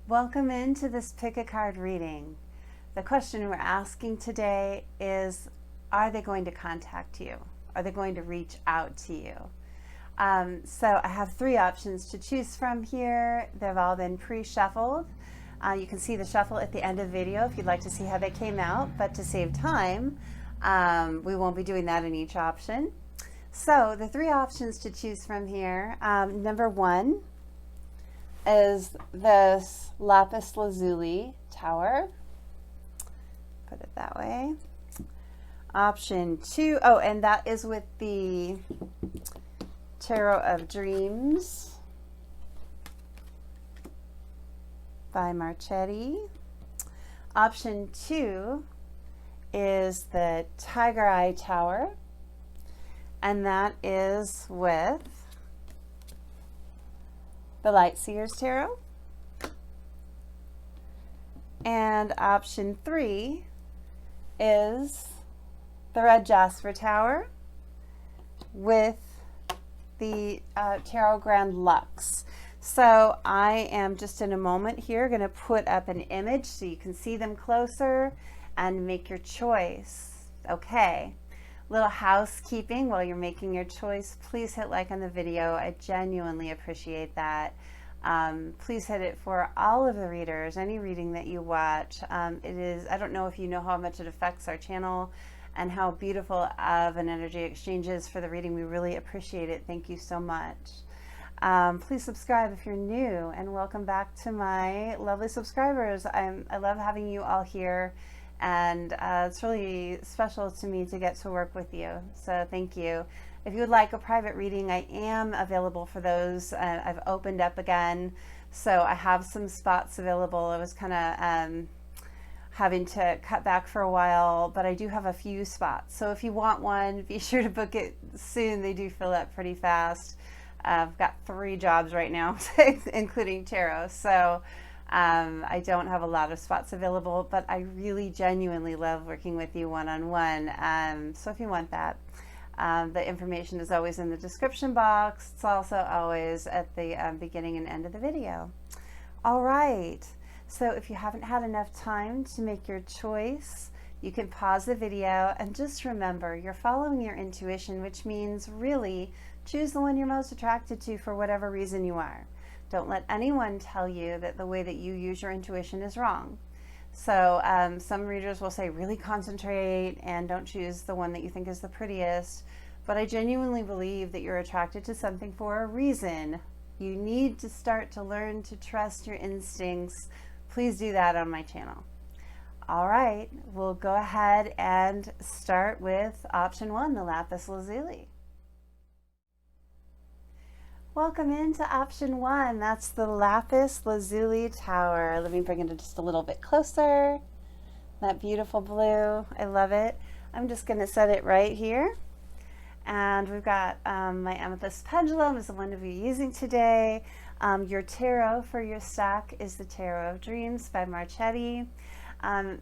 Welcome into this pick a card reading. The question we're asking today is, are they going to contact you? Are they going to reach out to you? So I have three options to choose from here. They've all been pre-shuffled. You can see the shuffle at the end of the video if you'd like to see how they came out, but to save time, we won't be doing that in each option. So the three options to choose from here, number one is this Lapis Lazuli tower. Put it that way. Option two, oh, and that is with the Tarot of Dreams by Marchetti. Option two is the Tigereye tower, and that is with the Light Seers Tarot. And option three is the Red Jasper tower with the 𝗘𝗠𝗣𝗥𝗖𝗓𝗔𝗠𝗡. So I am just in a moment here going to put up an image so you can see them closer and make your choice. Okay. Little housekeeping while you're making your choice. Please hit like on the video. I genuinely appreciate that. Please hit it for all of the readers, any reading that you watch. I don't know if you know how much it affects our channel and how beautiful of an energy exchange is for the reading. We really appreciate it. Thank you so much. Please subscribe if you're new, and welcome back to my lovely subscribers. I love having you all here. And it's really special to me to get to work with you. So thank you. If you would like a private reading, I am available for those. I've opened up again. So I have some spots available. I was kind of having to cut back for a while, but I do have a few spots. So if you want one, be sure to book it soon. They do fill up pretty fast. I've got 3 jobs right now, including tarot. So I don't have a lot of spots available, but I really genuinely love working with you one-on-one. So if you want that, the information is always in the description box. It's also always at the beginning and end of the video. All right. So if you haven't had enough time to make your choice, you can pause the video and just remember you're following your intuition, which means really choose the one you're most attracted to for whatever reason you are. Don't let anyone tell you that the way that you use your intuition is wrong. So some readers will say really concentrate and don't choose the one that you think is the prettiest. But I genuinely believe that you're attracted to something for a reason. You need to start to learn to trust your instincts. Please do that on my channel. All right, we'll go ahead and start with option one, the Lapis Lazuli. Welcome into option one. That's the Lapis Lazuli tower. Let me bring it just a little bit closer. That beautiful blue. I love it. I'm just going to set it right here. And we've got my amethyst pendulum is the one to be using today. Your tarot for your stack is the Tarot of Dreams by Marchetti.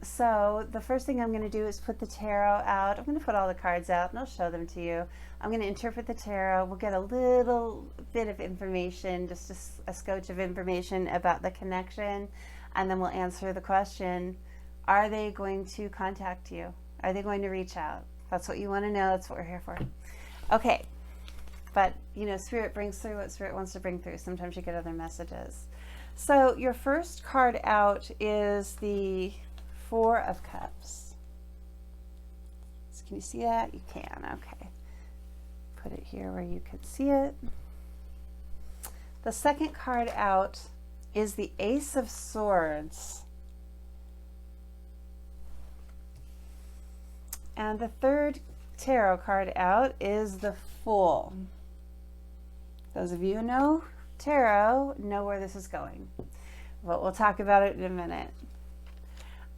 So the first thing I'm going to do is put the tarot out. I'm going to put all the cards out and I'll show them to you. I'm going to interpret the tarot. We'll get a little bit of information, just a scotch of information about the connection, and then we'll answer the question, are they going to contact you? Are they going to reach out? That's what you want to know. That's what we're here for. Okay. But, you know, Spirit brings through what Spirit wants to bring through. Sometimes you get other messages. So your first card out is the 4 of Cups. So can you see that? You can. Okay. Put it here where you can see it. The second card out is the Ace of Swords. And the third tarot card out is the Fool. Those of you who know tarot know where this is going, but we'll talk about it in a minute.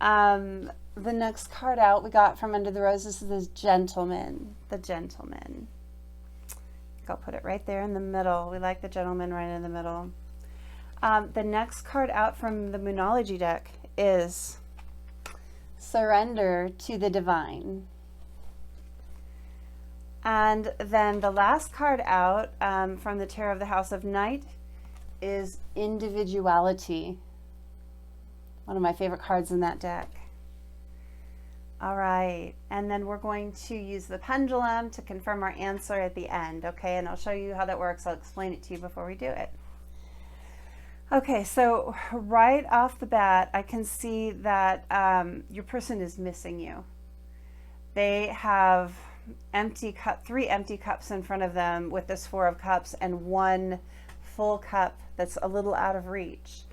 The next card out we got from Under the Roses is this Gentleman, the Gentleman. I'll put it right there in the middle. We like the Gentleman right in the middle. The next card out from the Moonology deck is Surrender to the Divine. And then the last card out from the Tarot of the House of Night is Individuality. One of my favorite cards in that deck. All right, and then we're going to use the pendulum to confirm our answer at the end, okay? And I'll show you how that works. I'll explain it to you before we do it. Okay, so right off the bat, I can see that your person is missing you. They have three empty cups in front of them with this Four of Cups and one full cup that's a little out of reach.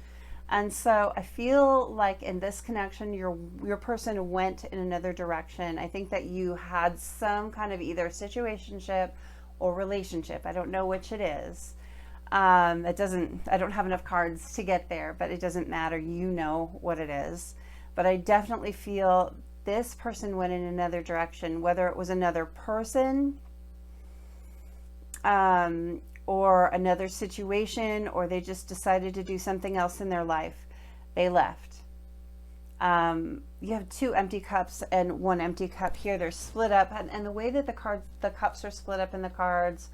And so I feel like in this connection, your person went in another direction. I think that you had some kind of either situationship or relationship. I don't know which it is. I don't have enough cards to get there, but it doesn't matter. You know what it is. But I definitely feel this person went in another direction, whether it was another person, or another situation, or they just decided to do something else in their life. They left. You have two empty cups and one empty cup here. They're split up, and the way that the cups are split up in the cards,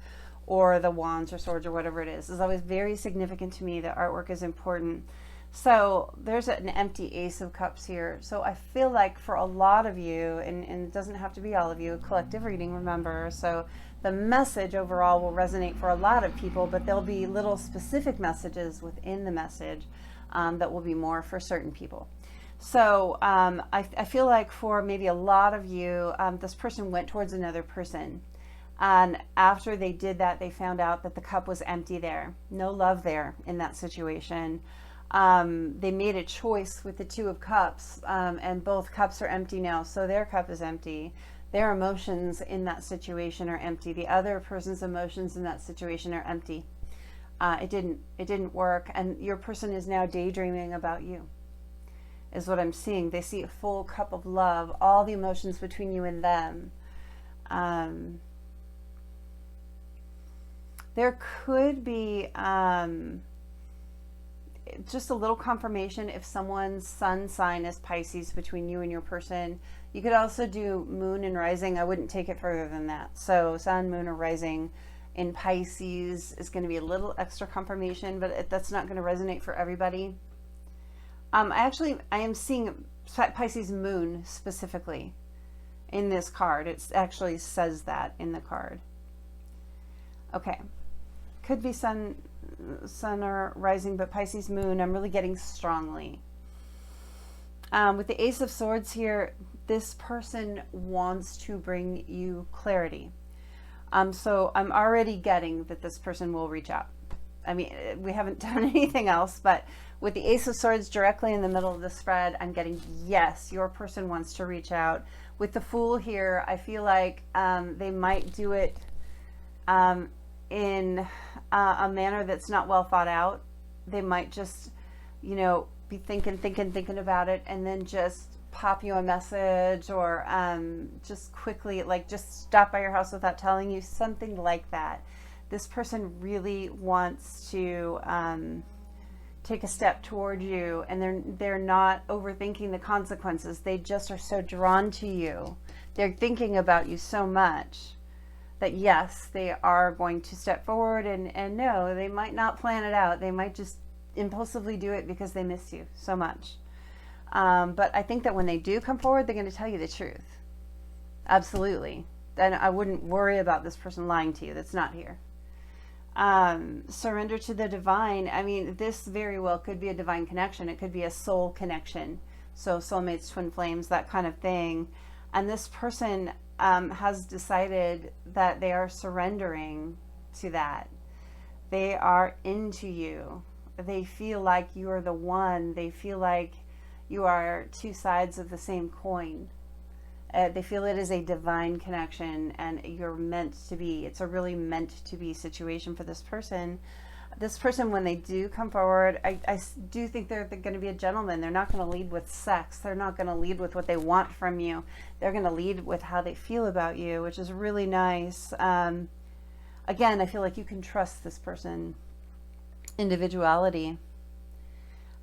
or the wands or swords or whatever it is always very significant to me. The artwork is important. So there's an empty Ace of Cups here. So I feel like for a lot of you, and it doesn't have to be all of you, a collective reading, remember, so the message overall will resonate for a lot of people, but there'll be little specific messages within the message that will be more for certain people. So I feel like for maybe a lot of you, this person went towards another person. And after they did that, they found out that the cup was empty there. No love there in that situation. They made a choice with the Two of Cups, and both cups are empty now. So their cup is empty. Their emotions in that situation are empty. The other person's emotions in that situation are empty. It didn't work. And your person is now daydreaming about you, is what I'm seeing. They see a full cup of love, all the emotions between you and them. There could be just a little confirmation if someone's sun sign is Pisces between you and your person. You could also do moon and rising. I wouldn't take it further than that. So sun, moon, or rising in Pisces is going to be a little extra confirmation, but that's not going to resonate for everybody. I am seeing Pisces moon specifically in this card. It actually says that in the card. Okay. Could be sun or rising, but Pisces moon, I'm really getting strongly. With the Ace of Swords here, this person wants to bring you clarity. So I'm already getting that this person will reach out. I mean, we haven't done anything else, but with the Ace of Swords directly in the middle of the spread, I'm getting, yes, your person wants to reach out. With the Fool here, I feel like they might do it in a manner that's not well thought out. They might just, be thinking about it, and then just pop you a message, or just quickly, just stop by your house without telling you, something like that. This person really wants to take a step toward you, and they're not overthinking the consequences. They just are so drawn to you. They're thinking about you so much that yes, they are going to step forward, and no, they might not plan it out. They might just impulsively do it because they miss you so much. But I think that when they do come forward, they're going to tell you the truth. Absolutely. And I wouldn't worry about this person lying to you. That's not here. Surrender to the divine. I mean, this very well could be a divine connection. It could be a soul connection. So soulmates, twin flames, that kind of thing. And this person has decided that they are surrendering to that. They are into you. They feel like you are the one. They feel like you are two sides of the same coin. They feel it is a divine connection, and you're meant to be. It's a really meant to be situation for this person. This person, when they do come forward, I do think they're going to be a gentleman. They're not going to lead with sex. They're not going to lead with what they want from you. They're going to lead with how they feel about you, which is really nice. Again, I feel like you can trust this person. Individuality.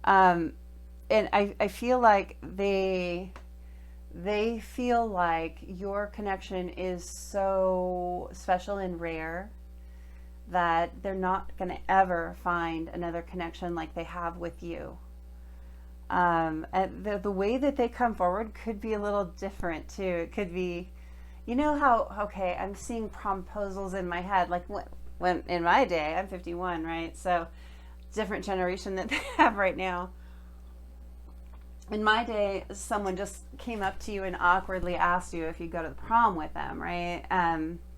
And I feel like they feel like your connection is so special and rare that they're not going to ever find another connection like they have with you. And the way that they come forward could be a little different too. It could be, you know how, okay, I'm seeing promposals in my head, like when in my day, I'm 51, right? So different generation that they have right now. In my day, someone just came up to you and awkwardly asked you if you'd go to the prom with them, right?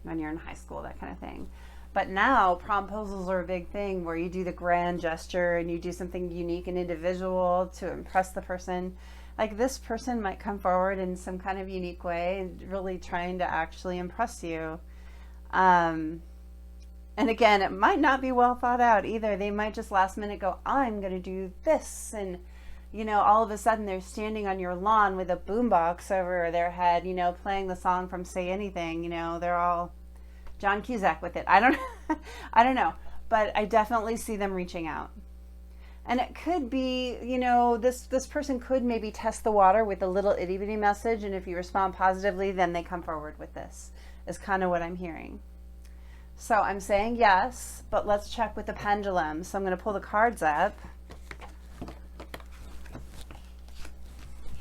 When you're in high school, that kind of thing. But now promposals are a big thing where you do the grand gesture and you do something unique and individual to impress the person. Like this person might come forward in some kind of unique way and really trying to actually impress you. And again, it might not be well thought out either. They might just last minute go, I'm going to do this. And, you know, all of a sudden they're standing on your lawn with a boombox over their head, you know, playing the song from Say Anything. You know, they're all John Cusack with it. I don't know, but I definitely see them reaching out. And it could be, you know, this person could maybe test the water with a little itty bitty message, and if you respond positively, then they come forward with this, is kind of what I'm hearing. So I'm saying yes, but let's check with the pendulum. So I'm going to pull the cards up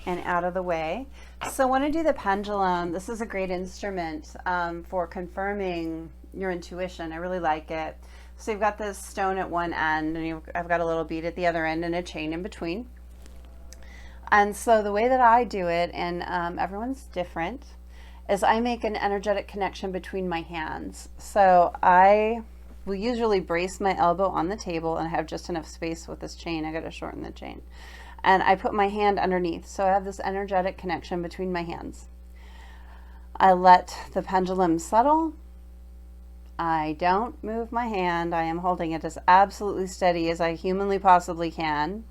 and out of the way. So when I do the pendulum, this is a great instrument for confirming your intuition. I really like it. So you've got this stone at one end, and I've got a little bead at the other end and a chain in between. And so the way that I do it, and everyone's different, is I make an energetic connection between my hands. So I will usually brace my elbow on the table and have just enough space with this chain. I got to shorten the chain. And I put my hand underneath. So I have this energetic connection between my hands. I let the pendulum settle. I don't move my hand. I am holding it as absolutely steady as I humanly possibly can.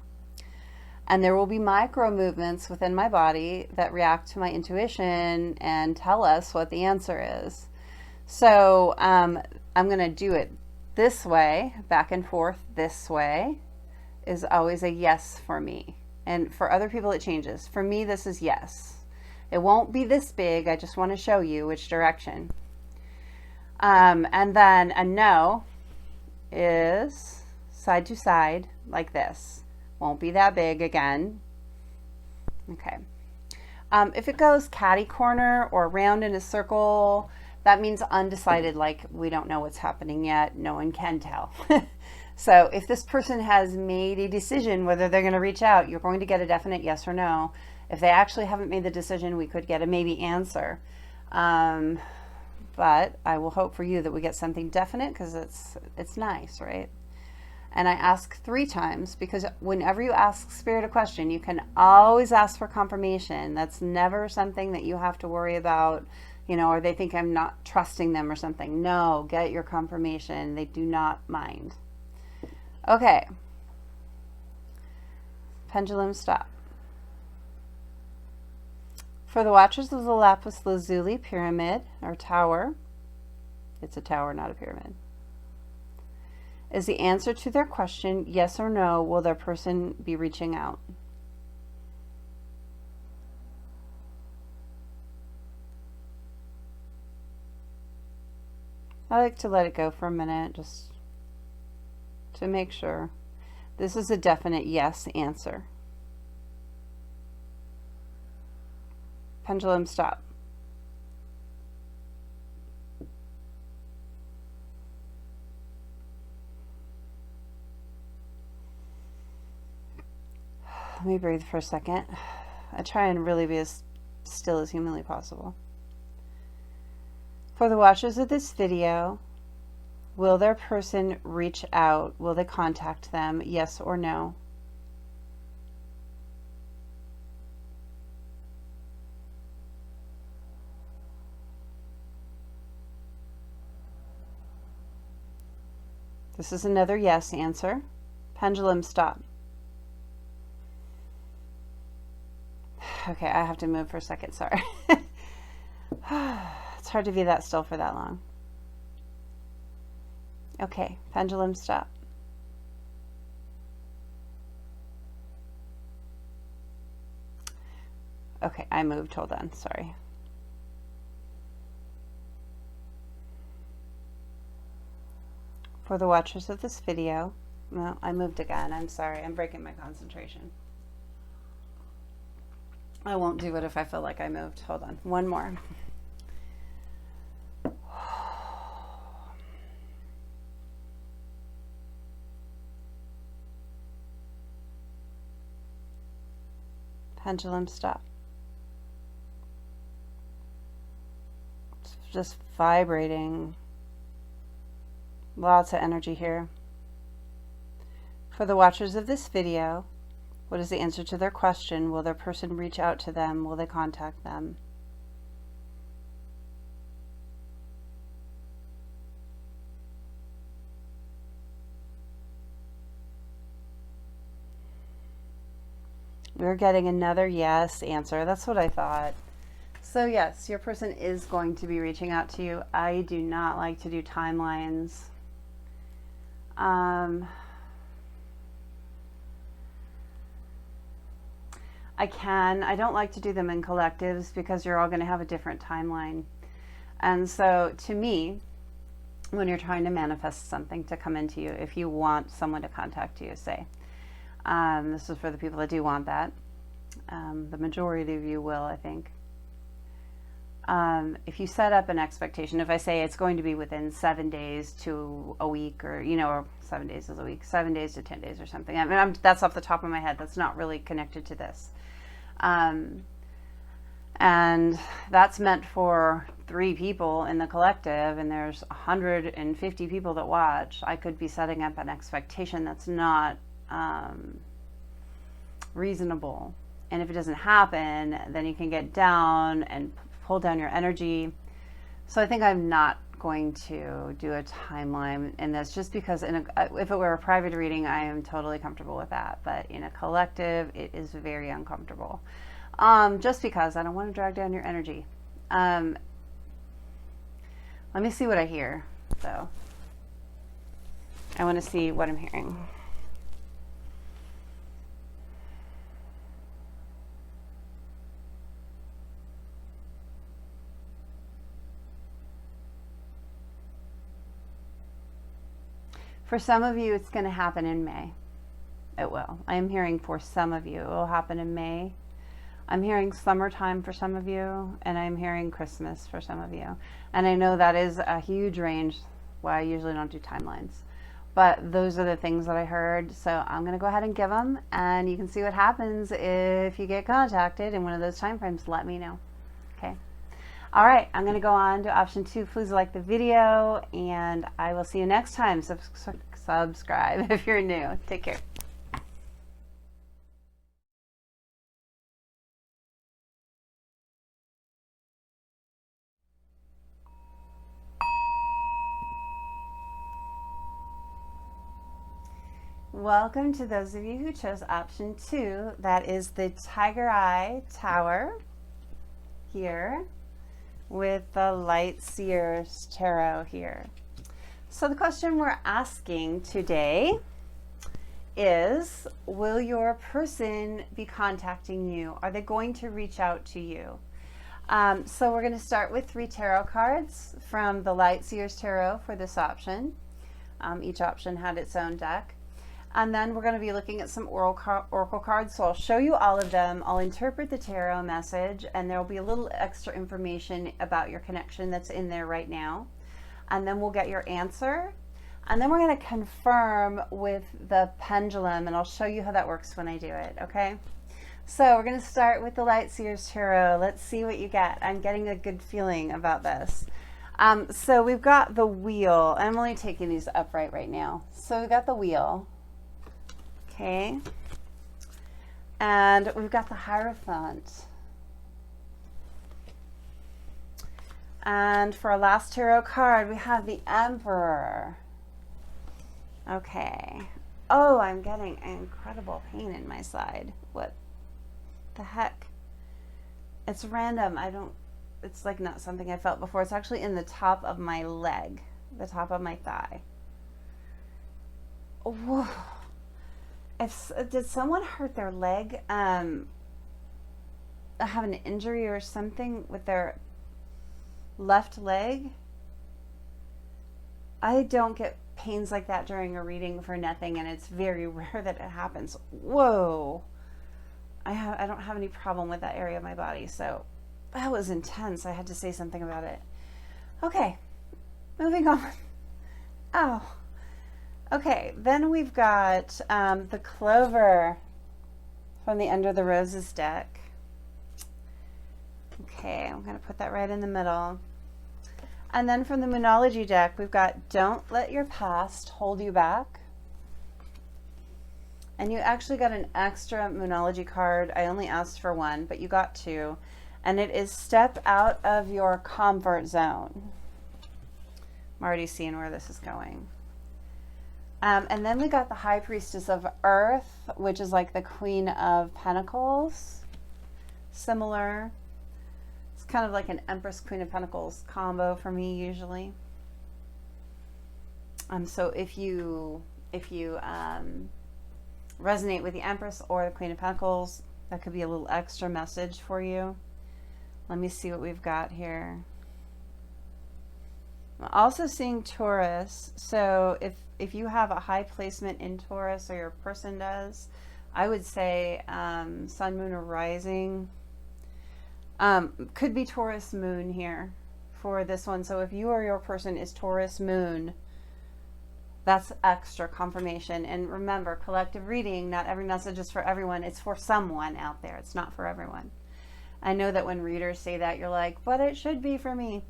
And there will be micro movements within my body that react to my intuition and tell us what the answer is. So I'm going to do it this way, back and forth this way, is always a yes for me. And for other people it changes. For me, this is yes. It won't be this big. I just want to show you which direction. And then a no is side to side like this. Won't be that big again. Okay. If it goes catty corner or round in a circle, that means undecided, like we don't know what's happening yet. No one can tell. So if this person has made a decision whether they're going to reach out, you're going to get a definite yes or no. If they actually haven't made the decision, we could get a maybe answer. But I will hope for you that we get something definite, because it's nice, right? And I ask 3 times, because whenever you ask Spirit a question, you can always ask for confirmation. That's never something that you have to worry about, you know, or they think I'm not trusting them or something. No, get your confirmation. They do not mind. Okay. Pendulum stop. For the watchers of the Lapis Lazuli pyramid, or tower, it's a tower, not a pyramid, is the answer to their question yes or no? Will their person be reaching out? I like to let it go for a minute just to make sure. This is a definite yes answer. Pendulum stop. Let me breathe for a second. I try and really be as still as humanly possible. For the watchers of this video, will their person reach out? Will they contact them? Yes or no? This is another yes answer. Pendulum stop. Okay, I have to move for a second, sorry. It's hard to be that still for that long. Okay, pendulum stop. Okay, I moved, hold on, sorry. For the watchers of this video, well, I moved again, I'm sorry, I'm breaking my concentration. I won't do it if I feel like I moved. Hold on. One more. Pendulum stop. It's just vibrating. Lots of energy here. For the watchers of this video, what is the answer to their question? Will their person reach out to them? Will they contact them? We're getting another yes answer. That's what I thought. So yes, your person is going to be reaching out to you. I do not like to do timelines. I don't like to do them in collectives because you're all going to have a different timeline. And so to me, when you're trying to manifest something to come into you, if you want someone to contact you, say, this is for the people that do want that. The majority of you will, I think. If you set up an expectation, if I say it's going to be within 7 days to a week, or, you know, or 7 days is a week, 7 days to 10 days or something. I mean, that's off the top of my head. That's not really connected to this. And that's meant for 3 people in the collective, and there's 150 people that watch. I could be setting up an expectation that's not reasonable. And if it doesn't happen, then you can get down and pull down your energy. So I think I'm not going to do a timeline in this, just because if it were a private reading, I am totally comfortable with that. But in a collective, it is very uncomfortable. Just because I don't want to drag down your energy. Let me see what I hear, though. I want to see what I'm hearing. For some of you, it's going to happen in May. It will. I am hearing for some of you, it will happen in May. I'm hearing summertime for some of you, and I'm hearing Christmas for some of you. And I know that is a huge range, why I usually don't do timelines. But those are the things that I heard, so I'm going to go ahead and give them, and you can see what happens if you get contacted in one of those time frames. Let me know. Okay. All right, I'm going to go on to option 2. Please like the video, and I will see you next time. Subscribe if you're new. Take care. Welcome to those of you who chose option 2. That is the Tigereye Tower here, with the Light Seers Tarot here. So the question we're asking today is, will your person be contacting you? Are they going to reach out to you? So we're going to start with 3 tarot cards from the Light Seers Tarot for this option. Each option had its own deck. And then we're going to be looking at some oracle cards. So I'll show you all of them. I'll interpret the tarot message, and there will be a little extra information about your connection that's in there right now. And then we'll get your answer. And then we're going to confirm with the pendulum, and I'll show you how that works when I do it, okay? So we're going to start with the Light Seers Tarot. Let's see what you get. I'm getting a good feeling about this. So we've got the wheel. I'm only taking these upright right now. So we've got the wheel. Okay, and we've got the Hierophant. And for our last tarot card, we have the Emperor. Okay. Oh, I'm getting an incredible pain in my side. What the heck? It's random. It's like not something I felt before. It's actually in the top of my leg, the top of my thigh. Whoa. Did someone hurt their leg? Have an injury or something with their left leg? I don't get pains like that during a reading for nothing, and it's very rare that it happens. Whoa. I don't have any problem with that area of my body. So that was intense. I had to say something about it. Okay, moving on. Oh, okay. Then we've got the Clover from the Under the Roses deck. Okay, I'm going to put that right in the middle. And then from the Moonology deck, we've got Don't Let Your Past Hold You Back. And you actually got an extra Moonology card. I only asked for one, but you got two. And it is Step Out of Your Comfort Zone. I'm already seeing where this is going. And then we got the High Priestess of Earth, which is like the Queen of Pentacles. Similar. It's kind of like an Empress Queen of Pentacles combo for me usually. So if you resonate with the Empress or the Queen of Pentacles, that could be a little extra message for you. Let me see what we've got here. I'm also seeing Taurus. So if you have a high placement in Taurus, or your person does, I would say Sun, Moon, or Rising. Could be Taurus Moon here for this one. So if you or your person is Taurus Moon, that's extra confirmation. And remember, collective reading, not every message is for everyone. It's for someone out there. It's not for everyone. I know that when readers say that, you're like, but it should be for me.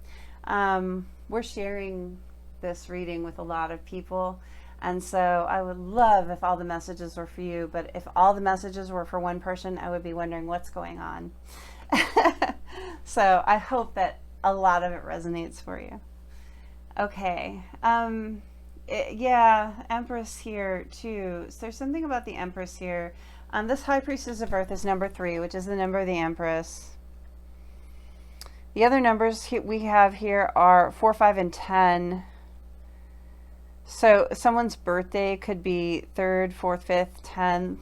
We're sharing this reading with a lot of people. And so I would love if all the messages were for you. But if all the messages were for one person, I would be wondering what's going on. So I hope that a lot of it resonates for you. Okay. Yeah, Empress here too. So there's something about the Empress here. This High Priestess of Earth is number 3, which is the number of the Empress. The other numbers we have here are 4, 5, and 10. So someone's birthday could be 3rd, 4th, 5th, 10th.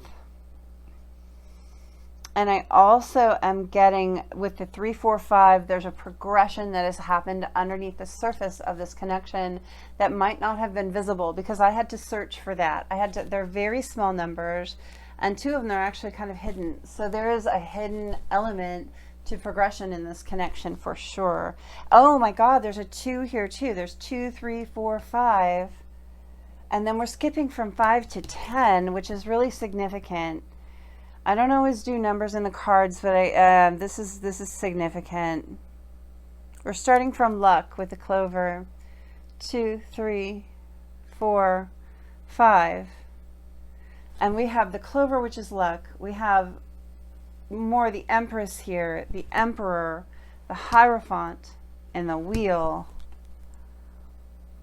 And I also am getting with the 3, 4, 5, there's a progression that has happened underneath the surface of this connection that might not have been visible, because I had to search for that. They're very small numbers, and 2 of them are actually kind of hidden. So there is a hidden element to progression in this connection for sure. Oh my God, there's a 2 here too. There's 2, 3, 4, 5. And then we're skipping from 5 to 10, which is really significant. I don't always do numbers in the cards, but this is significant. We're starting from luck with the Clover. 2, 3, 4, 5. And we have the Clover, which is luck. We have more the Empress here, the Emperor, the Hierophant, and the Wheel.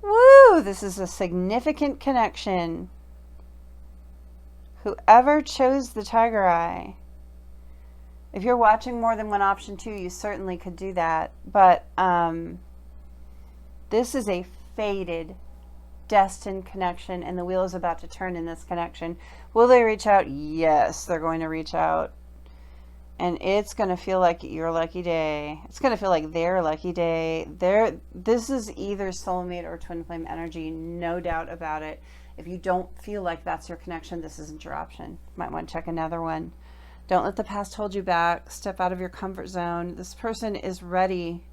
Woo! This is a significant connection. Whoever chose the Tigereye, if you're watching more than one option too, you certainly could do that. But this is a fated, destined connection, and the wheel is about to turn in this connection. Will they reach out? Yes, they're going to reach out. And it's going to feel like your lucky day. It's going to feel like their lucky day. This is either soulmate or twin flame energy, no doubt about it. If you don't feel like that's your connection, this isn't your option. Might want to check another one. Don't let the past hold you back. Step out of your comfort zone. This person is ready.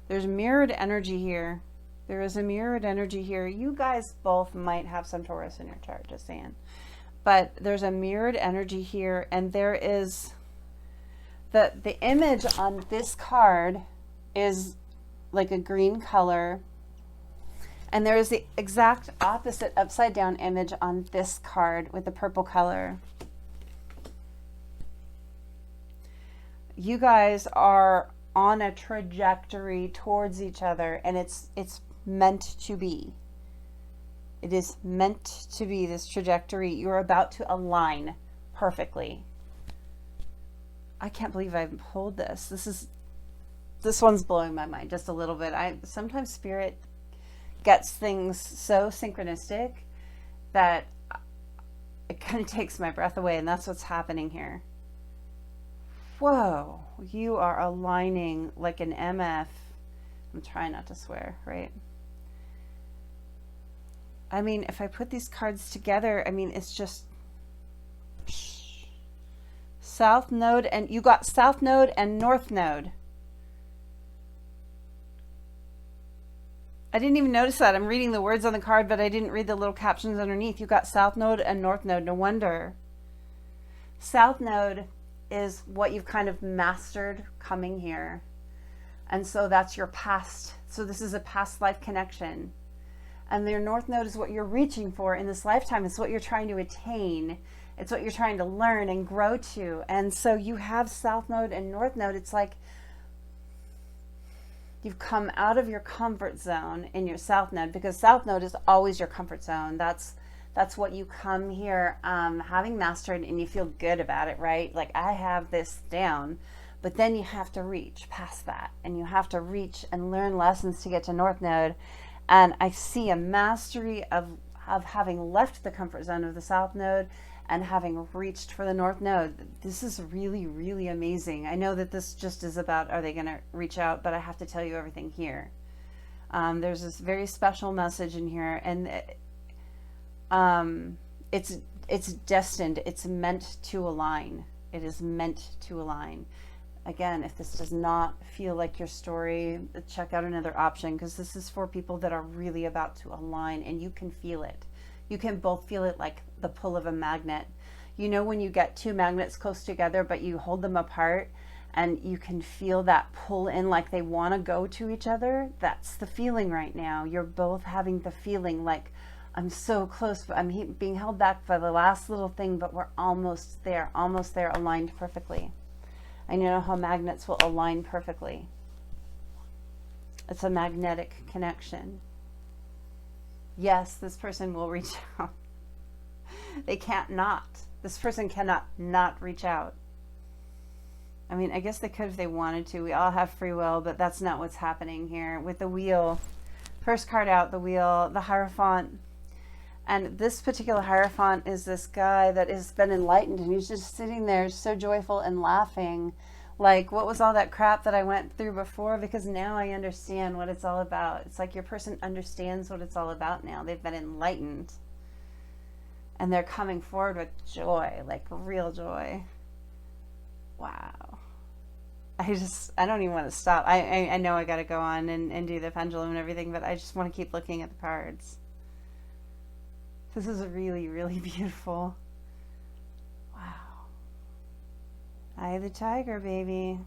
There's mirrored energy here. There is a mirrored energy here. You guys both might have some Taurus in your chart, just saying. But there's a mirrored energy here, and there is the image on this card is like a green color. And there is the exact opposite upside down image on this card with the purple color. You guys are on a trajectory towards each other, and it's meant to be. It is meant to be, this trajectory. You're about to align perfectly. I can't believe I pulled this. This one's blowing my mind just a little bit. Sometimes Spirit gets things so synchronistic that it kind of takes my breath away, and that's what's happening here. Whoa, you are aligning like an MF. I'm trying not to swear, right? I mean, if I put these cards together, I mean, it's just South node, and you got south node and north node. I didn't even notice that. I'm reading the words on the card, but I didn't read the little captions underneath. You got south node and north node. No wonder. South node is what you've kind of mastered coming here. And so that's your past. So this is a past life connection. And your north node is what you're reaching for in this lifetime. It's what you're trying to attain. It's what you're trying to learn and grow to. And so you have south node and north node. It's like you've come out of your comfort zone in your south node, because south node is always your comfort zone. That's what you come here having mastered, and you feel good about it, right? Like, I have this down. But then you have to reach past that, and you have to reach and learn lessons to get to north node. And I see a mastery of having left the comfort zone of the south node and having reached for the north node. This is really, really amazing. I know that this just is about, are they going to reach out? But I have to tell you everything here. There's this very special message in here, and it's destined. It's meant to align. It is meant to align. Again, if this does not feel like your story, check out another option, because this is for people that are really about to align, and you can feel it. You can both feel it like the pull of a magnet. You know, when you get two magnets close together, but you hold them apart, and you can feel that pull in, like they want to go to each other? That's the feeling right now. You're both having the feeling like, I'm so close, but I'm being held back by the last little thing, but we're almost there, aligned perfectly. I know how magnets will align perfectly. It's a magnetic connection. Yes, this person will reach out. They can't not. This person cannot not reach out. I mean, I guess they could if they wanted to. We all have free will, but that's not what's happening here. With the wheel, first card out, the wheel, the Hierophant. And this particular Hierophant is this guy that has been enlightened, and he's just sitting there so joyful and laughing. Like, what was all that crap that I went through before? Because now I understand what it's all about. It's like your person understands what it's all about now. They've been enlightened. And they're coming forward with joy, like real joy. Wow. I don't even want to stop. I know I got to go on and do the pendulum and everything, but I just want to keep looking at the cards. This is really, really beautiful. Wow. Eye of the tiger, baby.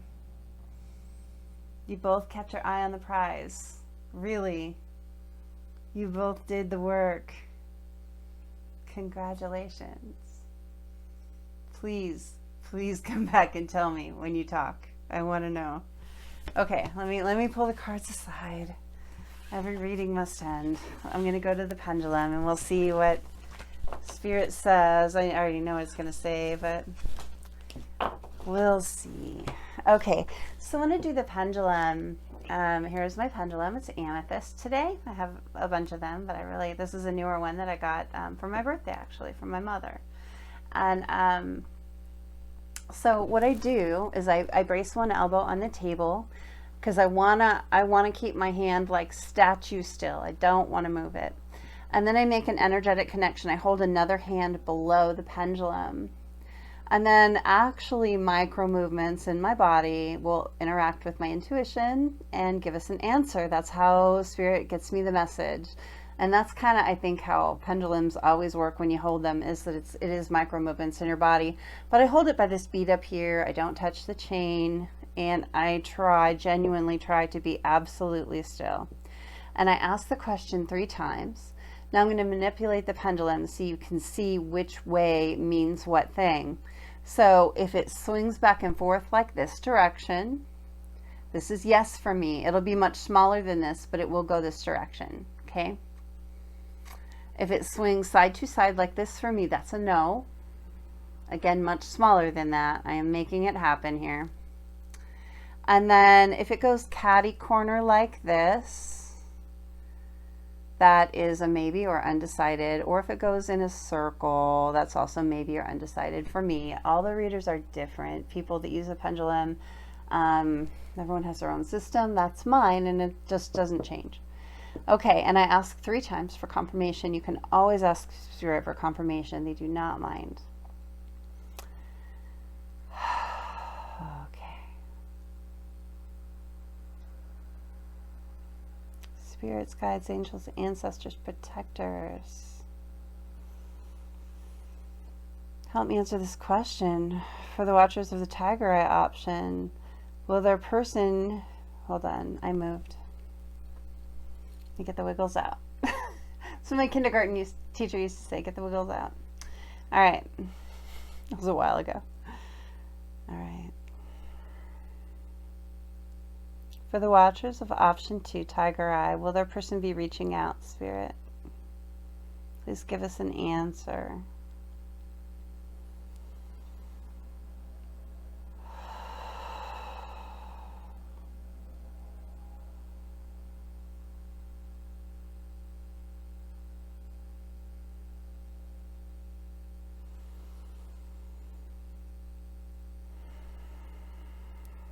You both kept your eye on the prize. Really. You both did the work. Congratulations. Please, please come back and tell me when you talk. I want to know. Okay, let me pull the cards aside. Every reading must end. I'm going to go to the pendulum, and we'll see what Spirit says. I already know what it's going to say, but we'll see. Okay, so I'm going to do the pendulum. Here's my pendulum. It's amethyst today. I have a bunch of them, but this is a newer one that I got for my birthday, actually, from my mother. And so what I do is I brace one elbow on the table, because I wanna keep my hand like statue still. I don't want to move it. And then I make an energetic connection. I hold another hand below the pendulum. And then actually micro movements in my body will interact with my intuition and give us an answer. That's how Spirit gets me the message. And that's kind of, I think, how pendulums always work when you hold them, is that it is micro movements in your body. But I hold it by this bead up here. I don't touch the chain. And I genuinely try to be absolutely still. And I ask the question 3 times. Now I'm going to manipulate the pendulum so you can see which way means what thing. So if it swings back and forth like this direction, this is yes for me. It'll be much smaller than this, but it will go this direction, okay? If it swings side to side like this for me, that's a no. Again, much smaller than that. I am making it happen here. And then if it goes catty corner like this, that is a maybe or undecided. Or if it goes in a circle, that's also maybe or undecided for me. All the readers are different. People that use a pendulum, everyone has their own system. That's mine, and it just doesn't change. Okay, and I ask 3 times for confirmation. You can always ask Spirit for confirmation. They do not mind. spirits, guides, angels, ancestors, protectors. Help me answer this question. For the watchers of the Tigereye option, will their person... Hold on, I moved. Let me get the wiggles out. So my kindergarten teacher used to say, get the wiggles out. All right. That was a while ago. All right. For the watchers of option 2, Tigereye, will their person be reaching out, Spirit? Please give us an answer.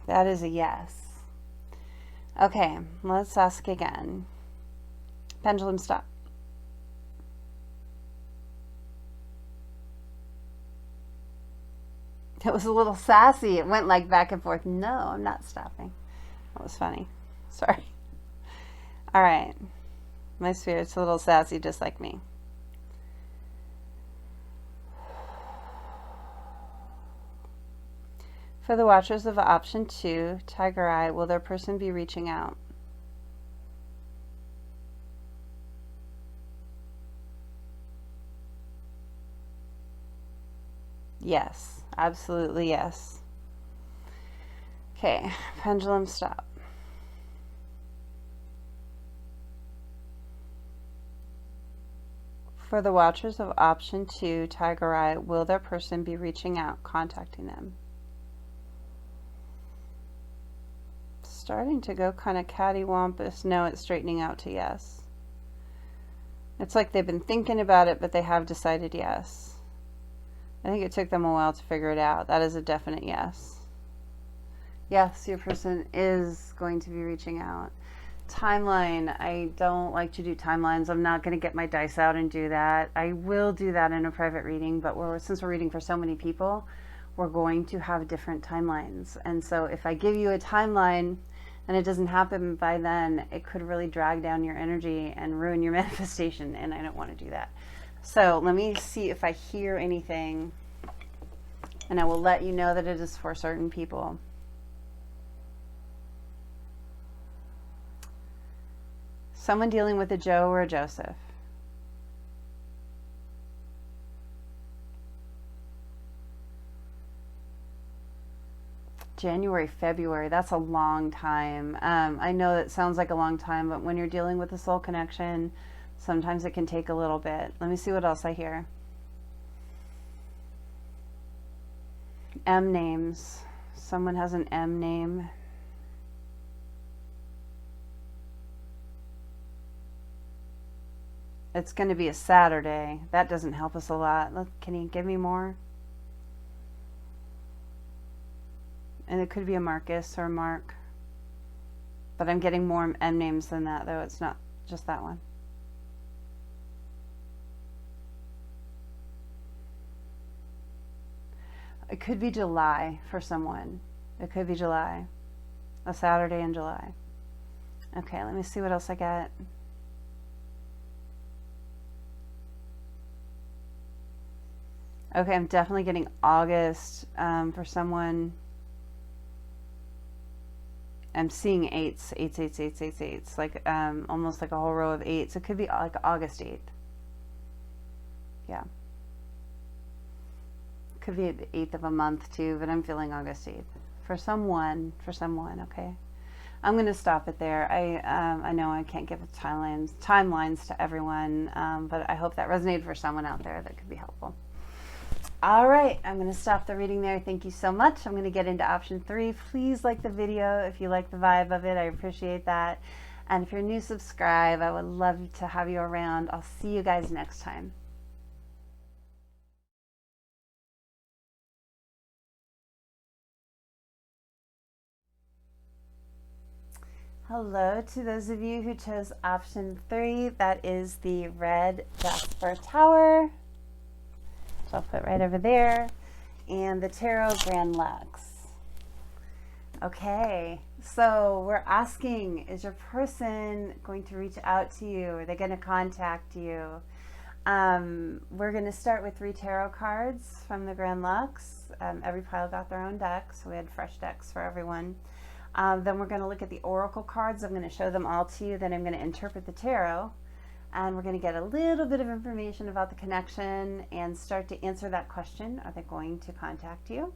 That is a yes. Okay, let's ask again. Pendulum, stop. It was a little sassy. It went like back and forth. No, I'm not stopping. That was funny. Sorry. All right. My spirit's a little sassy, just like me. For the watchers of option 2, Tigereye, will their person be reaching out? Yes, absolutely yes. Okay, pendulum, stop. For the watchers of option 2, Tigereye, will their person be reaching out, contacting them? Starting to go kind of cattywampus. No, it's straightening out to yes. It's like they've been thinking about it, but they have decided yes. I think it took them a while to figure it out. That is a definite yes. Yes, your person is going to be reaching out. Timeline. I don't like to do timelines. I'm not going to get my dice out and do that. I will do that in a private reading, but since we're reading for so many people, we're going to have different timelines. And so if I give you a timeline and it doesn't happen by then, it could really drag down your energy and ruin your manifestation, and I don't want to do that. So let me see if I hear anything, and I will let you know that it is for certain people. Someone dealing with a Joe or a Joseph. January, February, that's a long time. I know that sounds like a long time, but when you're dealing with a soul connection, sometimes it can take a little bit. Let me see what else I hear. M names. Someone has an M name. It's going to be a Saturday. That doesn't help us a lot. Can you give me more? And it could be a Marcus or a Mark. But I'm getting more M names than that, though. It's not just that one. It could be July for someone. It could be July. A Saturday in July. Okay, let me see what else I get. Okay, I'm definitely getting August for someone. I'm seeing eights, like almost like a whole row of eights. It could be like August 8th. Yeah. Could be the 8th of a month too, but I'm feeling August 8th. For someone, okay? I'm going to stop it there. I know I can't give timelines to everyone, but I hope that resonated for someone out there that could be helpful. All right, I'm going to stop the reading there. Thank you so much. I'm going to get into option 3. Please like the video if you like the vibe of it. I appreciate that. And if you're new, subscribe. I would love to have you around. I'll see you guys next time. Hello to those of you who chose option 3. That is the Red Jasper Tower. So I'll put right over there. And the 𝗘𝗠𝗣𝗥𝗖𝗞𝗦. Okay, So we're asking, is your person going to reach out to you? Are they going to contact you? We're going to start with 3 tarot cards from the Grand Lux. Every pile got their own deck, so we had fresh decks for everyone. Then we're going to look at the oracle cards. I'm going to show them all to you. Then I'm going to interpret the tarot. And we're going to get a little bit of information about the connection and start to answer that question. Are they going to contact you?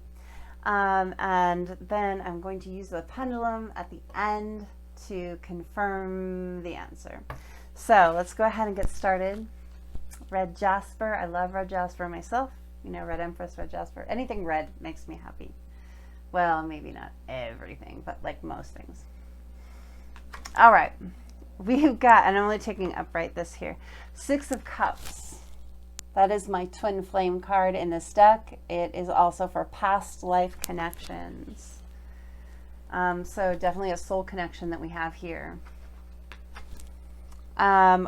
And then I'm going to use the pendulum at the end to confirm the answer. So let's go ahead and get started. Red Jasper. I love Red Jasper myself. You know, Red Empress, Red Jasper. Anything red makes me happy. Well, maybe not everything, but like most things. All right. We've got, and I'm only taking upright this here, 6 of Cups. That is my twin flame card in this deck. It is also for past life connections. So definitely a soul connection that we have here.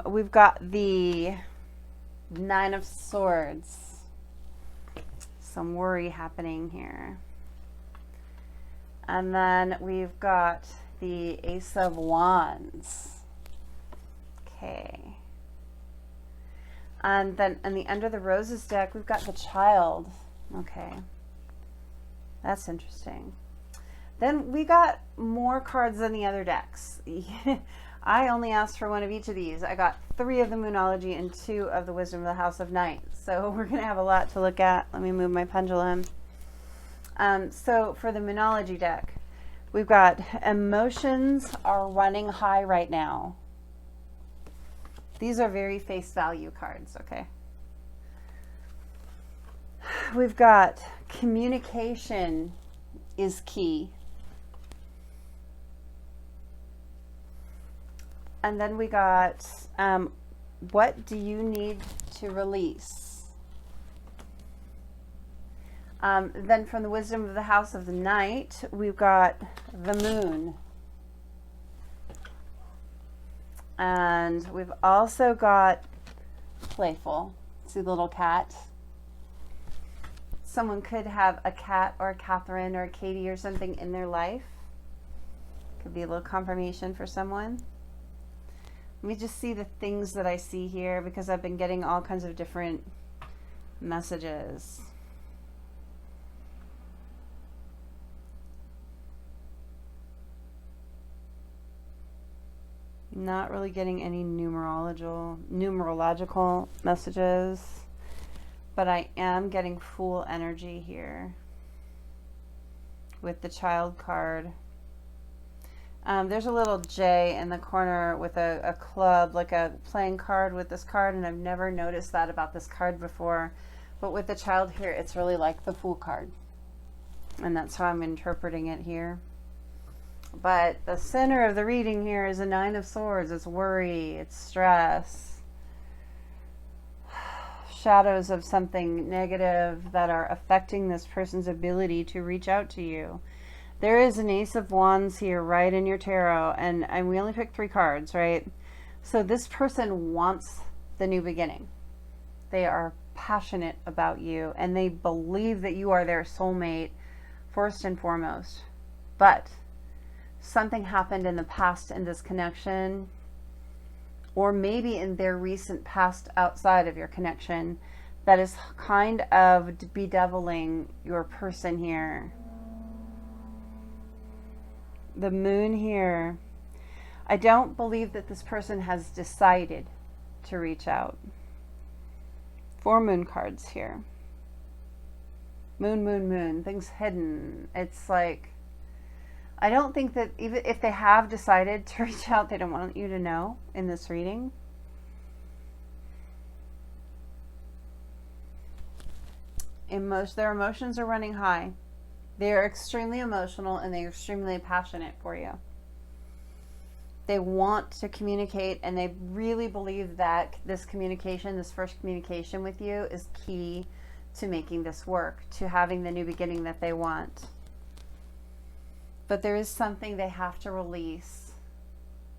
We've got the 9 of Swords. Some worry happening here. And then we've got the Ace of Wands. Okay. And then in the Under the Roses deck, we've got the Child. Okay. That's interesting. Then we got more cards than the other decks. I only asked for 1 of each of these. I got 3 of the Moonology and 2 of the Wisdom of the House of Night. So we're going to have a lot to look at. Let me move my pendulum. So for the Moonology deck, we've got emotions are running high right now. These are very face value cards, okay? We've got communication is key. And then we got what do you need to release? Then from the Wisdom of the House of the Night, we've got the Moon. And we've also got playful. See the little cat? Someone could have a cat or a Catherine or a Katie or something in their life. Could be a little confirmation for someone. Let me just see the things that I see here because I've been getting all kinds of different messages. Not really getting any numerological messages, but I am getting full energy here with the Child card. There's a little J in the corner with a club, like a playing card with this card, and I've never noticed that about this card before. But with the Child here, it's really like the Fool card. And that's how I'm interpreting it here. But the center of the reading here is a 9 of Swords. It's worry, it's stress, shadows of something negative that are affecting this person's ability to reach out to you. There is an Ace of Wands here right in your tarot, and we only picked 3 cards, right? So this person wants the new beginning. They are passionate about you, and they believe that you are their soulmate first and foremost. But something happened in the past in this connection, or maybe in their recent past outside of your connection, that is kind of bedeviling your person here. The Moon here. I don't believe that this person has decided to reach out. 4 Moon cards here. Moon, moon, moon. Things hidden. It's like, I don't think that even if they have decided to reach out, they don't want you to know in this reading. Their emotions are running high. They are extremely emotional and they are extremely passionate for you. They want to communicate, and they really believe that this communication, this first communication with you, is key to making this work, to having the new beginning that they want. But there is something they have to release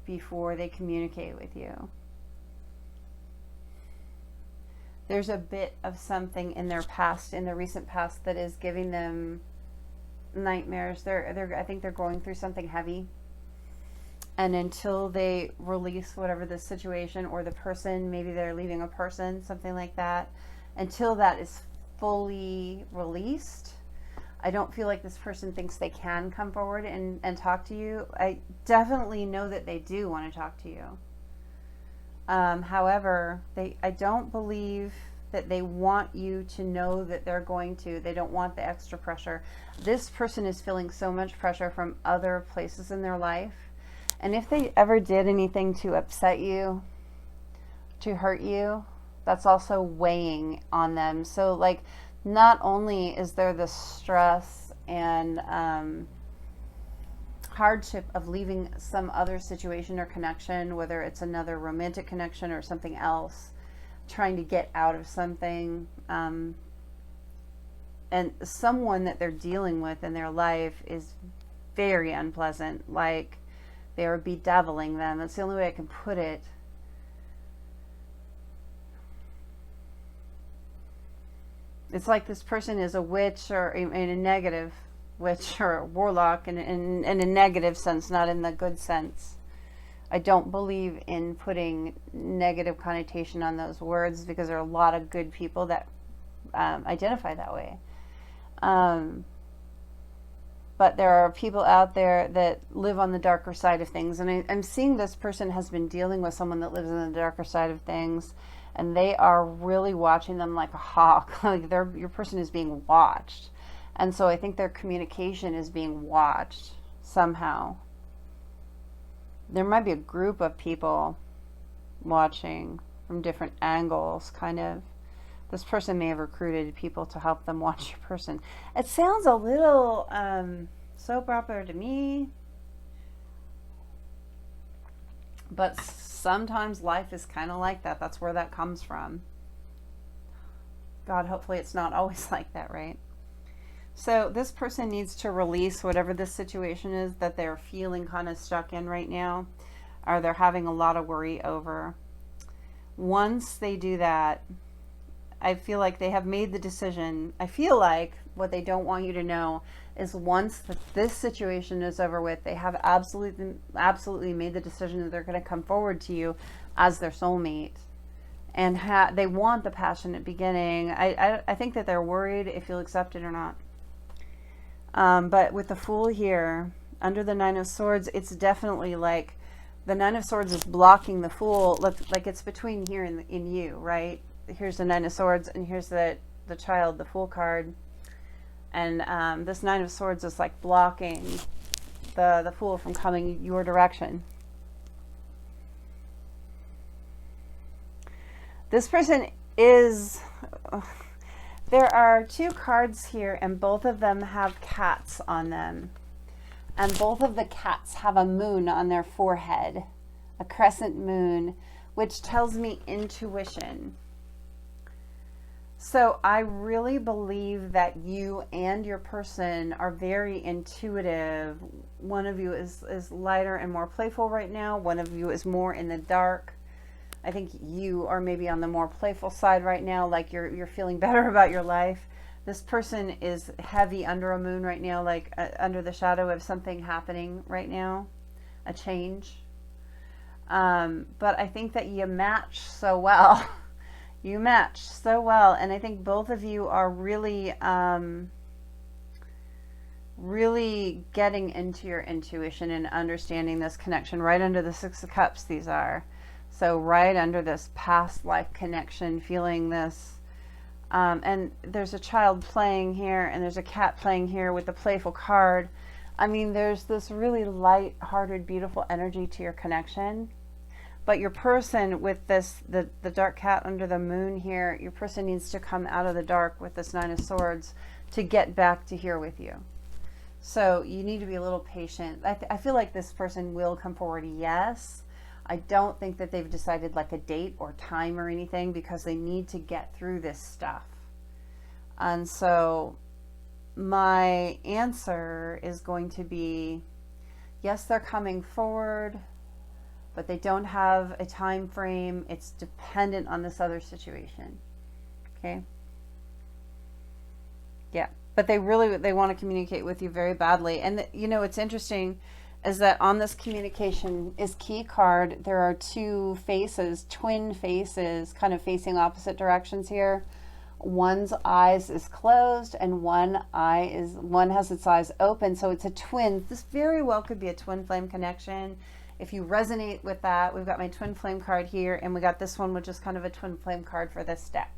before they communicate with you. There's a bit of something in their past, in their recent past, that is giving them nightmares. I think they're going through something heavy. And until they release whatever the situation or the person, maybe they're leaving a person, something like that, until that is fully released, I don't feel like this person thinks they can come forward and talk to you. I definitely know that they do want to talk to you. However, I don't believe that they want you to know that they're going to. They don't want the extra pressure. This person is feeling so much pressure from other places in their life. And if they ever did anything to upset you, to hurt you, that's also weighing on them. So like, not only is there the stress and hardship of leaving some other situation or connection, whether it's another romantic connection or something else, trying to get out of something, and someone that they're dealing with in their life is very unpleasant. Like, they are bedeviling them. That's the only way I can put it. It's like this person is a witch, or in a negative witch, or a warlock in a negative sense, not in the good sense. I don't believe in putting negative connotation on those words, because there are a lot of good people that identify that way. But there are people out there that live on the darker side of things. And I'm seeing this person has been dealing with someone that lives on the darker side of things. And they are really watching them like a hawk. Like your person is being watched. And so I think their communication is being watched somehow. There might be a group of people watching from different angles, kind of. This person may have recruited people to help them watch your person. It sounds a little soap opera to me. But sometimes life is kind of like that. That's where that comes from. God, hopefully it's not always like that, right? So this person needs to release whatever this situation is that they're feeling kind of stuck in right now, or they're having a lot of worry over. Once they do that, I feel like they have made the decision. I feel like what they don't want you to know is once this situation is over with, they have absolutely made the decision that they're going to come forward to you as their soulmate. And they want the passionate beginning. I think that they're worried if you'll accept it or not. But with the Fool here, under the Nine of Swords, it's definitely like the Nine of Swords is blocking the Fool. Like it's between here and in you, right? Here's the Nine of Swords, and here's the Child, the Fool card. And this Nine of Swords is like blocking the Fool from coming your direction. This person is... There are two cards here, and both of them have cats on them. And both of the cats have a moon on their forehead, a crescent moon, which tells me intuition. So I really believe that you and your person are very intuitive. One of you is lighter and more playful right now. One of you is more in the dark. I think you are maybe on the more playful side right now, like you're feeling better about your life. This person is heavy under a moon right now, like under the shadow of something happening right now, a change. But I think that you match so well. You match so well, and I think both of you are really, really getting into your intuition and understanding this connection. Right under the Six of Cups, these are. So right under this past life connection, feeling this. And there's a child playing here, and there's a cat playing here with the playful card. I mean, there's this really light-hearted, beautiful energy to your connection. But your person with this, the dark cat under the moon here, your person needs to come out of the dark with this Nine of Swords to get back to here with you. So you need to be a little patient. I feel like this person will come forward, yes. I don't think that they've decided like a date or time or anything, because they need to get through this stuff. And so my answer is going to be, yes, they're coming forward, but they don't have a time frame. It's dependent on this other situation. Okay? Yeah. but they want to communicate with you very badly. And you know, it's interesting is that on this communication is key card, there are two faces, twin faces, kind of facing opposite directions here. One's eyes is closed and one has its eyes open. So it's a twin. This very well could be a twin flame connection. If you resonate with that, we've got my twin flame card here, and we got this one, which is kind of a twin flame card for this deck.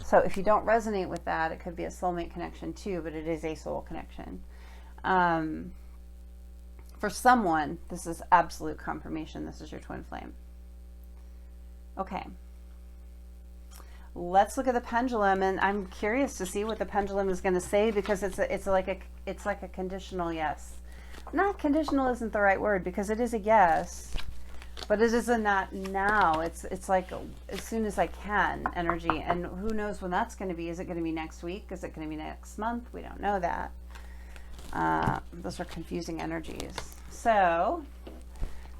So if you don't resonate with that, it could be a soulmate connection too, but it is a soul connection. For someone, this is absolute confirmation. This is your twin flame. Okay. Let's look at the pendulum, and I'm curious to see what the pendulum is going to say, because it's like a conditional yes. Not conditional isn't the right word, because it is a yes, but it is a not now. It's like as soon as I can energy, and who knows when that's going to be. Is it going to be next week? Is it going to be next month? We don't know that. Those are confusing energies. So,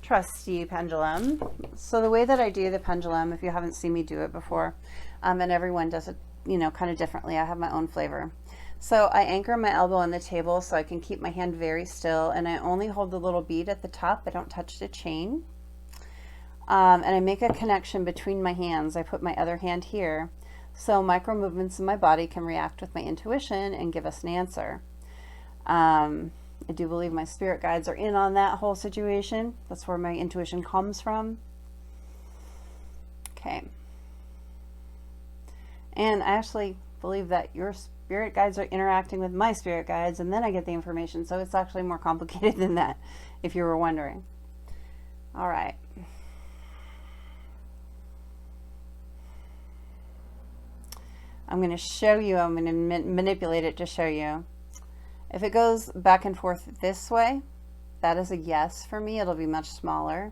trusty pendulum. So the way that I do the pendulum, if you haven't seen me do it before, and everyone does it, you know, kind of differently. I have my own flavor. So I anchor my elbow on the table so I can keep my hand very still, and I only hold the little bead at the top. I don't touch the chain. And I make a connection between my hands. I put my other hand here, so micro movements in my body can react with my intuition and give us an answer. I do believe my spirit guides are in on that whole situation. That's where my intuition comes from. Okay. And I actually believe that your spirit guides are interacting with my spirit guides, and then I get the information. So it's actually more complicated than that, if you were wondering. All right. I'm going to show you, I'm going to manipulate it to show you. If it goes back and forth this way, that is a yes for me. It'll be much smaller.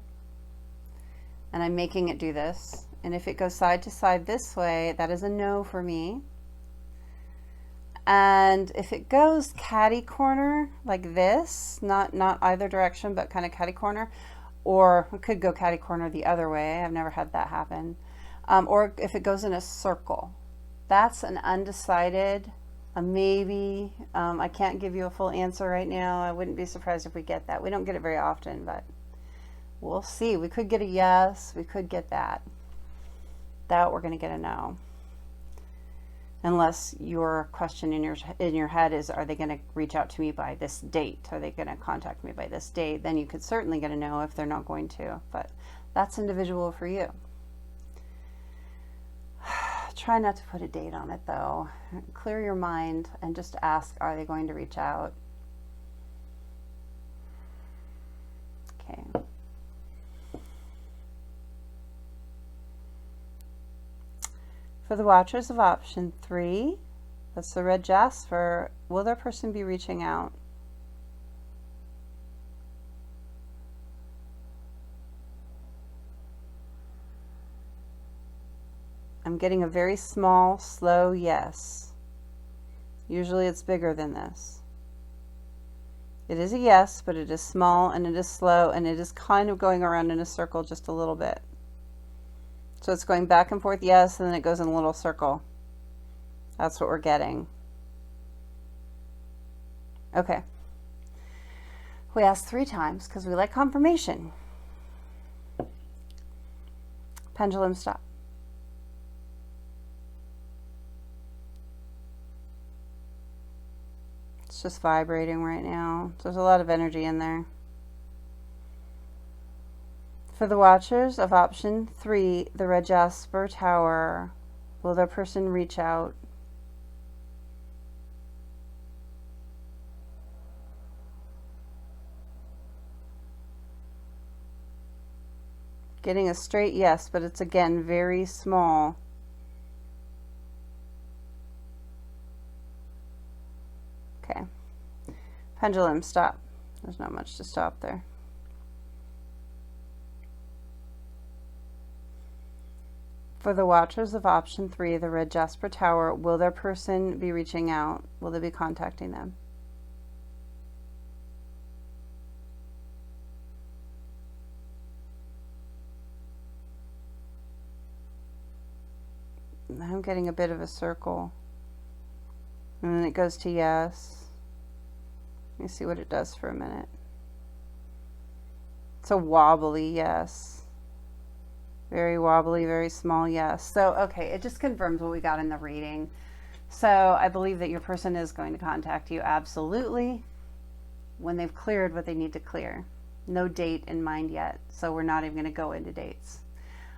And I'm making it do this. And if it goes side to side this way, that is a no for me. And if it goes catty corner like this, not either direction, but kind of catty corner, or it could go catty corner the other way. I've never had that happen. Or if it goes in a circle, that's an undecided, a maybe. I can't give you a full answer right now. I wouldn't be surprised if we get that. We don't get it very often, but we'll see. We could get a yes. We could get that. That we're going to get a no. Unless your question in your head is, are they going to reach out to me by this date? Are they going to contact me by this date? Then you could certainly get a no if they're not going to. But that's individual for you. Try not to put a date on it, though. Clear your mind and just ask, are they going to reach out? Okay. For the watchers of option 3, that's the Red Jasper, will their person be reaching out? I'm getting a very small, slow yes. Usually it's bigger than this. It is a yes, but it is small and it is slow and it is kind of going around in a circle just a little bit. So it's going back and forth yes, and then it goes in a little circle. That's what we're getting. Okay. We asked 3 times because we like confirmation. Pendulum stop. It's just vibrating right now. There's a lot of energy in there. For the watchers of option 3, the Red Jasper Tower, will their person reach out? Getting a straight yes, but it's again very small. Okay. Pendulum stop. There's not much to stop there. For the watchers of option 3, the Red Jasper Tower, will their person be reaching out? Will they be contacting them? I'm getting a bit of a circle. And then it goes to yes. Let me see what it does for a minute. It's a wobbly yes. Very wobbly, very small yes. So, okay, it just confirms what we got in the reading. So I believe that your person is going to contact you absolutely when they've cleared what they need to clear. No date in mind yet, so we're not even going to go into dates.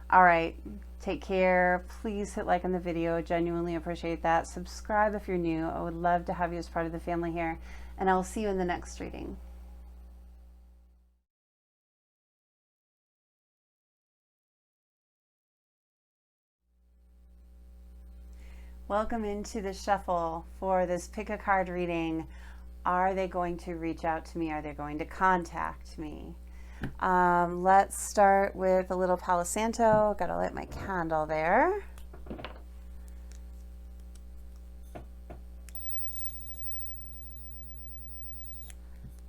All right, take care. Please hit like on the video. Genuinely appreciate that. Subscribe if you're new. I would love to have you as part of the family here, and I'll see you in the next reading. Welcome into the shuffle for this pick a card reading. Are they going to reach out to me? Are they going to contact me? Let's start with a little Palo Santo. Gotta light my candle there.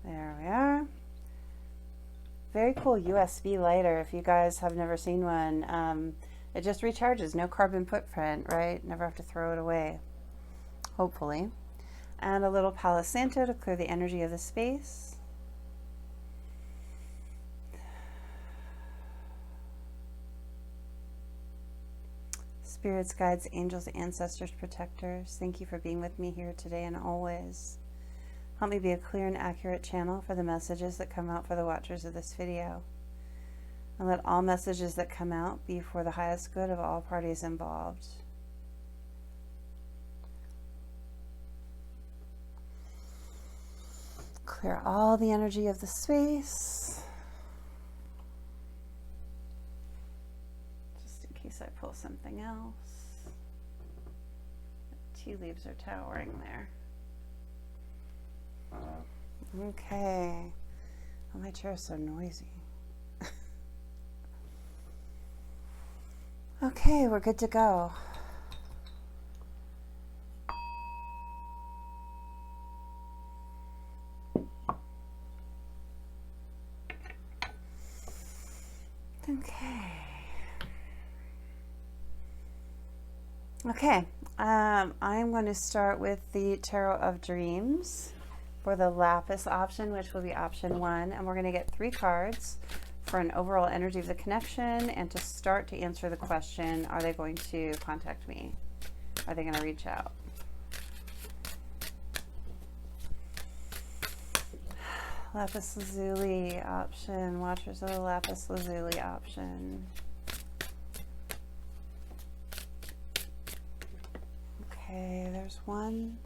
There we are. Very cool USB lighter. If you guys have never seen one, it just recharges, no carbon footprint, right? Never have to throw it away, hopefully. And a little Palo Santo to clear the energy of the space. Spirits, guides, angels, ancestors, protectors, thank you for being with me here today and always. Help me be a clear and accurate channel for the messages that come out for the watchers of this video. And let all messages that come out be for the highest good of all parties involved. Clear all the energy of the space. Just in case I pull something else. The tea leaves are towering there. Okay. Oh, my chair is so noisy. Okay, we're good to go. Okay, I'm going to start with the Tarot of Dreams for the Lapis option, which will be option 1, and we're going to get 3 cards for an overall energy of the connection, and to start to answer the question, are they going to contact me? Are they going to reach out? Lapis Lazuli option, watchers of the Lapis Lazuli option. Okay, there's 1.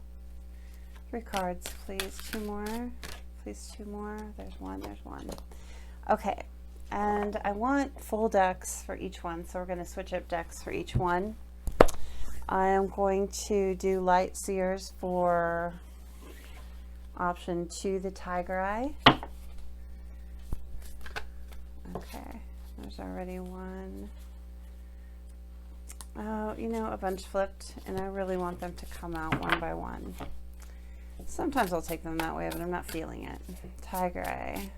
3 cards, please. 2 more. Please, 2 more. There's 1, there's 1. Okay, and I want full decks for each one, so we're going to switch up decks for each one. I am going to do Light Seers for option 2, the Tigereye. Okay, there's already 1. Oh, you know, a bunch flipped, and I really want them to come out one by one. Sometimes I'll take them that way, but I'm not feeling it. Tigereye.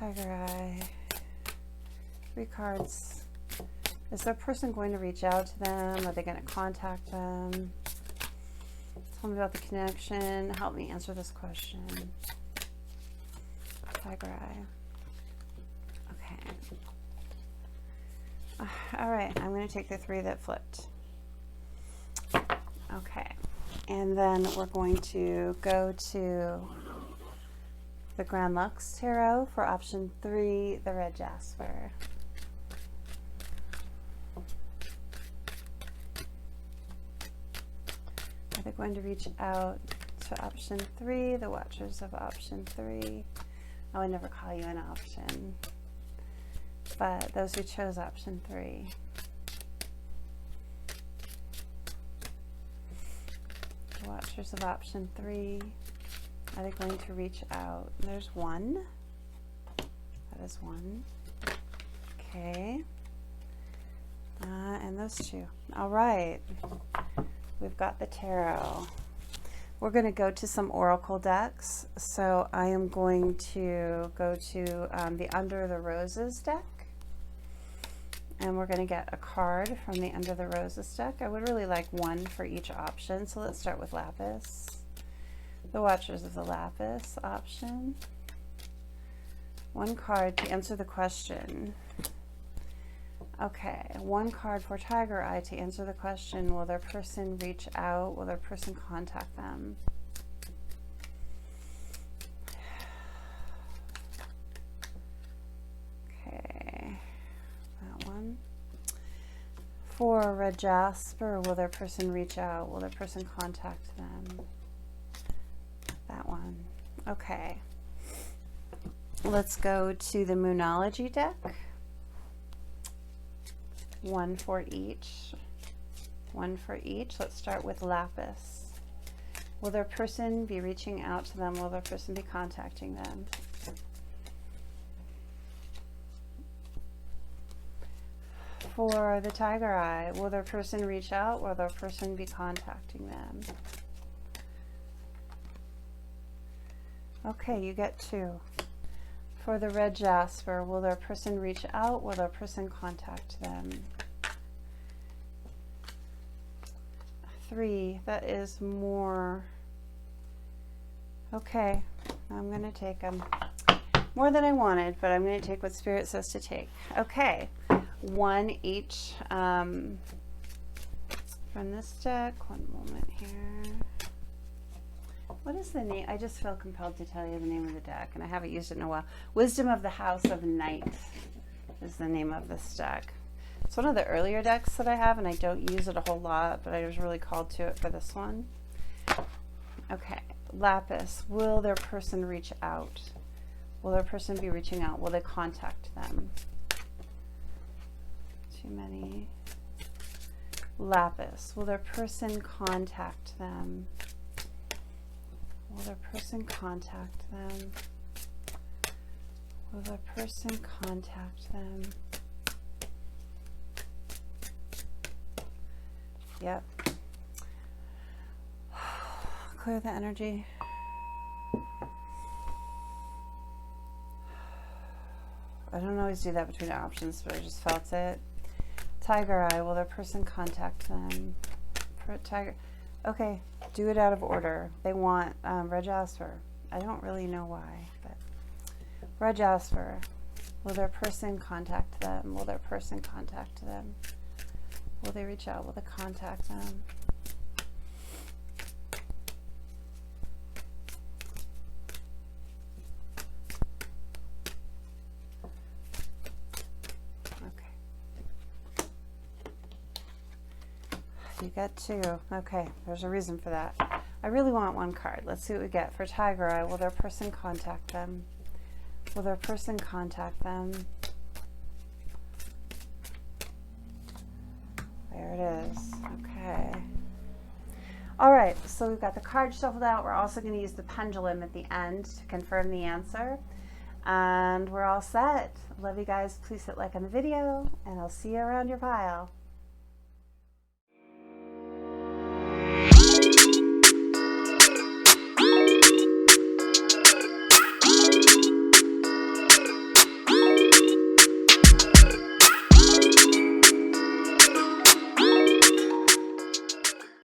Tigereye. 3 cards. Is their person going to reach out to them? Are they going to contact them? Tell me about the connection. Help me answer this question. Tigereye. Okay. All right, I'm going to take the 3 that flipped. Okay, and then we're going to go to the Grand Lux Tarot for option 3, the Red Jasper. Are they going to reach out to option 3, the watchers of option 3? I would never call you an option, but those who chose option 3. The watchers of option 3, are they going to reach out? There's 1. That is 1. Okay. And those 2. All right. We've got the tarot. We're going to go to some oracle decks. So I am going to go to the Under the Roses deck. And we're going to get a card from the Under the Roses deck. I would really like one for each option. So let's start with Lapis. The Watchers of the Lapis option. One card to answer the question. Okay, one card for Tigereye to answer the question, will their person reach out? Will their person contact them? Okay, that one. For Red Jasper, will their person reach out? Will their person contact them? That one. Okay. Let's go to the Moonology deck. One for each. One for each. Let's start with Lapis. Will their person be reaching out to them? Will their person be contacting them? For the Tigereye, will their person reach out? Will their person be contacting them? Okay, you get two. For the Red Jasper, will their person reach out? Will their person contact them? 3, that is more. Okay, I'm going to take them. More than I wanted, but I'm going to take what Spirit says to take. Okay, one each from this deck. One moment here. What is the name? I just feel compelled to tell you the name of the deck, and I haven't used it in a while. Wisdom of the House of Night is the name of this deck. It's one of the earlier decks that I have, and I don't use it a whole lot, but I was really called to it for this one. Okay, Lapis. Will their person reach out? Will their person be reaching out? Will they contact them? Too many. Lapis. Will their person contact them? Will their person contact them? Will their person contact them? Yep. Clear the energy. I don't always do that between options, but I just felt it. Tigereye, will their person contact them? For Tiger. Okay, do it out of order. They want Red Jasper. I don't really know why, but Red Jasper. Will their person contact them? Will their person contact them? Will they reach out? Will they contact them? Okay. You get 2. Okay, there's a reason for that. I really want one card. Let's see what we get. For Tigereye, will their person contact them? Will their person contact them? There it is. Okay. All right, so we've got the card shuffled out. We're also going to use the pendulum at the end to confirm the answer. And we're all set. Love you guys. Please hit like on the video, and I'll see you around your pile.